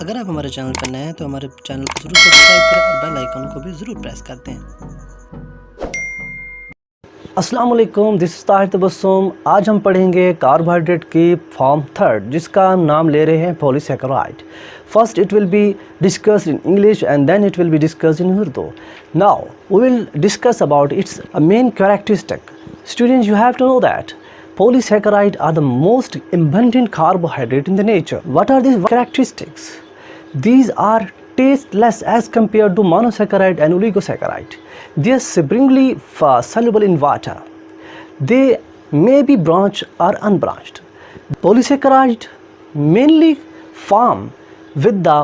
अगर आप हमारे चैनल पर नए हैं तो हमारे चैनल को ज़रूर सब्सक्राइब करें और बेल आइकन को भी ज़रूर प्रेस कर दें। अस्सलाम वालेकुम, दिस इज़ ताहिर तबस्सुम। आज हम पढ़ेंगे कार्बोहाइड्रेट की फॉर्म थर्ड, जिसका हम नाम ले रहे हैं polysaccharide. First it will be discussed in English and then it will be discussed in Urdu. Now we will discuss about its main characteristic. Students, you have to know that polysaccharides are the most abundant carbohydrate in the nature. What are these characteristics? These are tasteless as compared to monosaccharide and oligosaccharide. They are sparingly soluble in water. They may be branched or unbranched. Polysaccharides mainly form with the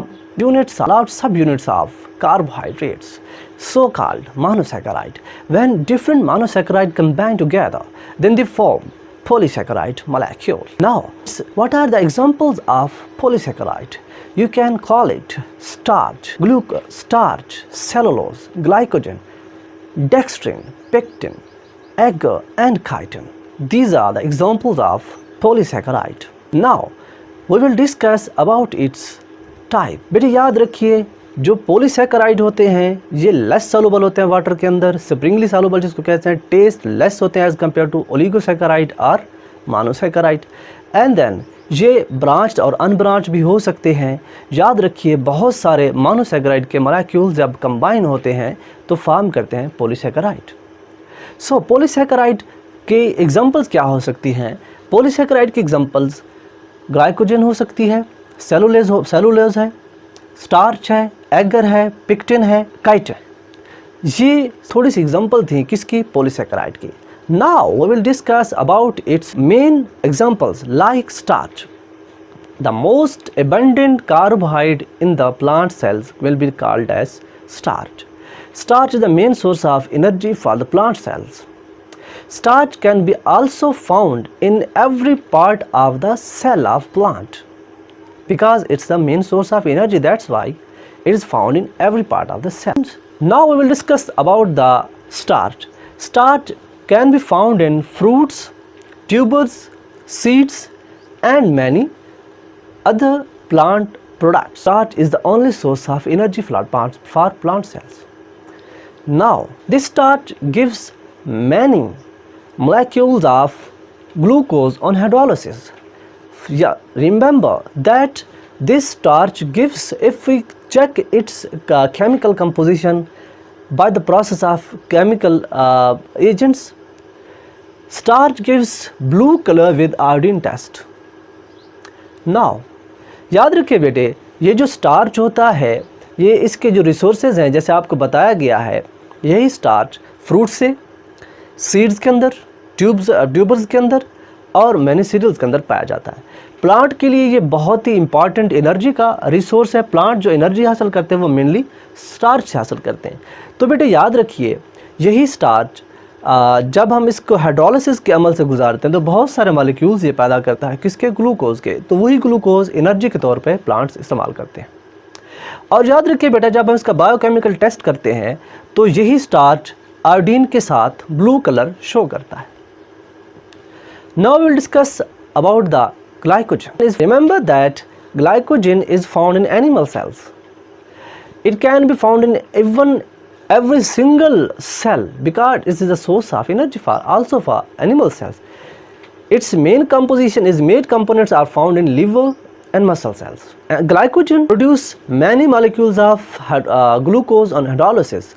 units or subunits of carbohydrates, so-called monosaccharide. When different monosaccharide combine together, then they form polysaccharide molecule. Now, what are the examples of polysaccharide? You can call it starch, glucose, starch, cellulose, glycogen, dextrin, pectin, agar and chitin. These are the examples of polysaccharide. Now, we will discuss about its type. बेटे याद रखिए, जो polysaccharide होते हैं ये less soluble होते हैं water के अंदर, स्प्रिंगली सॉल्युबल जिसको कहते हैं, टेस्ट लेस होते हैं एज कम्पेयर टू ओलिगोसैकेराइड और मोनोसैकेराइड। एंड देन ये ब्रांच्ड और अनब्रांच भी हो सकते हैं। याद रखिए, बहुत सारे मोनोसैकेराइड के मॉलिक्यूल्स जब कंबाइन होते हैं तो फॉर्म करते हैं पॉलीसैकेराइड। सो पॉलीसैकेराइड के एग्जांपल्स क्या हो सकती हैं? पॉलीसैकेराइड के एग्जांपल्स ग्लाइकोजन हो सकती है, सेलुलोज है, स्टार्च है, एगर है, पिक्टिन है, काइटिन। ये थोड़ी सी एग्जांपल थी किसकी? पॉलीसैकेराइड की। Now we will discuss about its main examples like starch. The most abundant carbohydrate in the plant cells will be called as starch. Starch is the main source of energy for the plant cells. Starch can be also found in every part of the cell of plant. Because it's the main source of energy, that's why it is found in every part of the cell. Now we will discuss about the starch. Starch can be found in fruits, tubers, seeds and many other plant products. Starch is the only source of energy for plant cells. Now this starch gives many molecules of glucose on hydrolysis. Yeah, remember that this starch gives, if we check its chemical composition by the process of chemical agents, starch gives blue color with iodine test. Now याद रखिए बेटे, ये जो starch होता है ये इसके जो रिसोर्सेज हैं जैसे आपको बताया गया है, यही स्टार्च फ्रूट से, सीड्स के अंदर, ट्यूबर्स के अंदर और मैनी सीरियल्स के अंदर पाया जाता है। प्लांट के लिए ये बहुत ही इंपॉर्टेंट एनर्जी का रिसोर्स है। प्लांट जो एनर्जी हासिल करते हैं वो मेनली स्टार्च से हासिल करते हैं। तो बेटे याद रखिए, यही स्टार्च जब हम इसको हाइड्रोलिसिस के अमल से गुजारते हैं तो बहुत सारे मॉलिक्यूल्स ये पैदा करता है, किसके? ग्लूकोज के। तो वही ग्लूकोज एनर्जी के तौर पे प्लांट्स इस्तेमाल करते हैं। और याद रखिए बेटा, जब हम इसका बायोकेमिकल टेस्ट करते हैं तो यही स्टार्च आयोडीन के साथ ब्लू कलर शो करता है। Now we will discuss about the glycogen. Remember that glycogen is found in animal cells. It can be found in even every single cell because it is a source of energy also for animal cells. Its main components are found in liver and muscle cells. Glycogen produce many molecules of glucose on hydrolysis.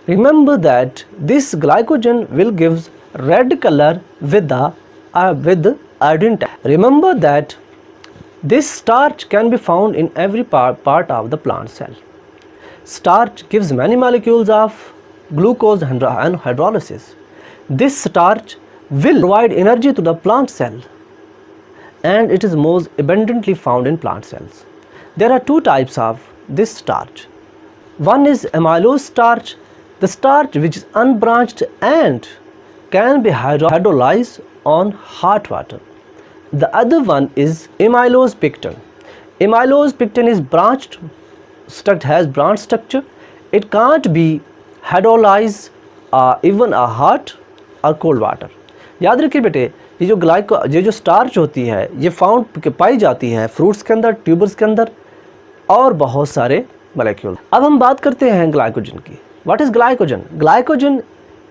Remember that this glycogen will give red color with iodine test. Remember that this starch can be found in every part of the plant cell. Starch gives many molecules of glucose and hydrolysis. This starch will provide energy to the plant cell and it is most abundantly found in plant cells. There are two types of this starch. One is amylose starch, the starch which is unbranched and can be hydrolyzed on hot water. The other one is amylose pectin. Amylose pectin is has branch structure. It can't be hydrolyzed even a hot or cold water. याद रखिए बेटे, ये जो starch होती है ये पाई जाती है फ्रूट्स के अंदर, ट्यूबर्स के अंदर और बहुत सारे मॉलिक्यूल। अब हम बात करते हैं ग्लाइकोजन की। What is glycogen? Glycogen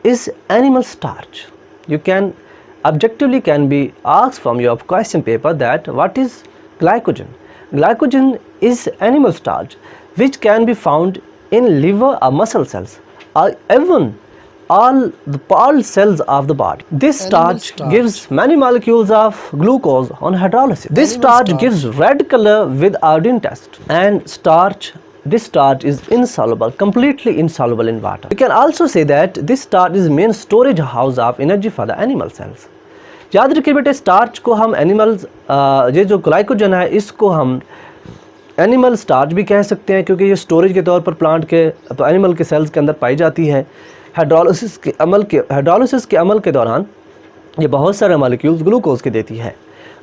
is animal starch. You can objectively can be asked from your question paper that what is glycogen? Glycogen is animal starch which can be found in liver or muscle cells or even all cells of the body. This starch gives many molecules of glucose on hydrolysis. This starch gives red color with iodine test, and this starch is insoluble, completely insoluble in water. We can also say that this starch is main storage house of energy for the animal cells. याद रखिए बेटे, starch को हम animals, ये जो glycogen है इसको हम एनिमल स्टार्च भी कह सकते हैं, क्योंकि ये स्टोरेज के तौर पर प्लांट के तो एनिमल के सेल्स के अंदर पाई जाती है। हाइड्रोलिसिस के अमल के दौरान ये बहुत सारे मॉलिक्यूल्स ग्लूकोज के देती है।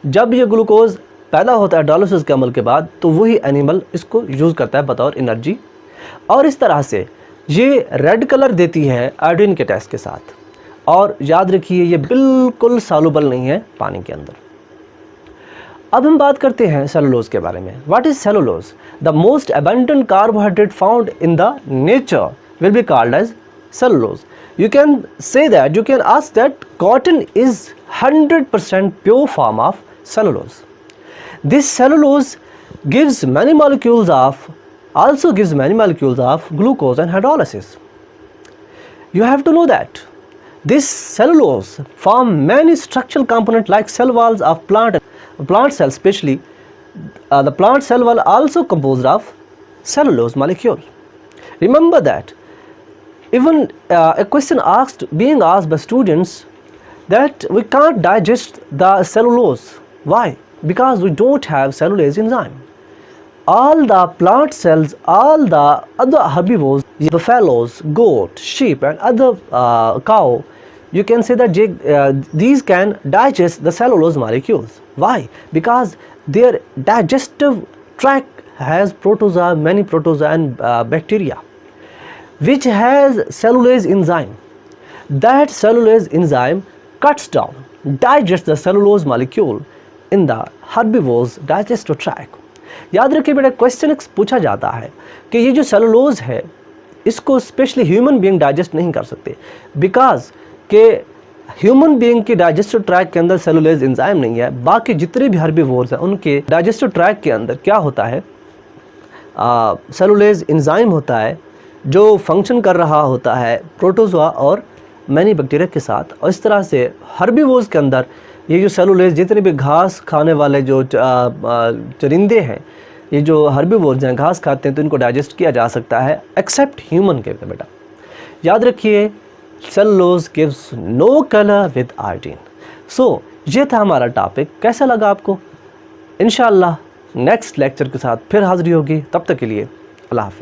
जब ये ग्लूकोज पैदा होता है हाइड्रोलिसिस के अमल के बाद, तो वही एनिमल इसको यूज़ करता है बतौर एनर्जी, और इस तरह से ये रेड कलर देती है आयोडीन के टेस्ट के साथ। और याद रखिए ये बिल्कुल सॉल्युबल नहीं है पानी के अंदर। अब हम बात करते हैं सेलुलोज के बारे में। What is cellulose? The most abundant carbohydrate found in the nature will be called as cellulose. You can say that, you can ask that cotton is 100% pure form of cellulose. This cellulose gives many molecules of, also gives many molecules of glucose and hydrolysis. You have to know that this cellulose form many structural components like cell walls of plant cells, especially the plant cell wall also composed of cellulose molecule. Remember that even a question being asked by students that we can't digest the cellulose. Why? Because we don't have cellulase enzyme. All the plant cells, all the other herbivores, buffaloes, goat, sheep and other cow, you can say that these can digest the cellulose molecules. Why? Because their digestive tract has protozoa, many protozoa and bacteria, which has cellulase enzyme. That cellulase enzyme cuts down, digests the cellulose molecule in the herbivores digestive tract. याद रखिए बेटा, question पूछा जाता है कि ये जो cellulose है इसको स्पेशली ह्यूमन बीइंग डाइजेस्ट नहीं कर सकते, बिकॉज के ह्यूमन बीइंग के डाइजेस्टिव ट्रैक के अंदर सेलुलोज एंजाइम नहीं है। बाकी जितने भी हर्बीवोर्स हैं उनके डाइजेस्टिव ट्रैक के अंदर क्या होता है, सेलुलोज एंजाइम होता है जो फंक्शन कर रहा होता है प्रोटोजोआ और मैनी बैक्टीरिया के साथ। और इस तरह से हर्बीवोर्स के अंदर ये जो सेलुलोज, जितने भी घास खाने वाले जो चरिंदे हैं, ये जो हर्बीवोर्स हैं घास खाते हैं, तो इनको डाइजेस्ट किया जा सकता है एक्सेप्ट ह्यूमन के बेटा। याद रखिए cellulose gives no colour with iodine. So ये था हमारा टॉपिक। कैसा लगा आपको? इंशाअल्लाह नेक्स्ट लेक्चर के साथ फिर हाज़िरी होगी। तब तक के लिए अल्लाह हाफिज़।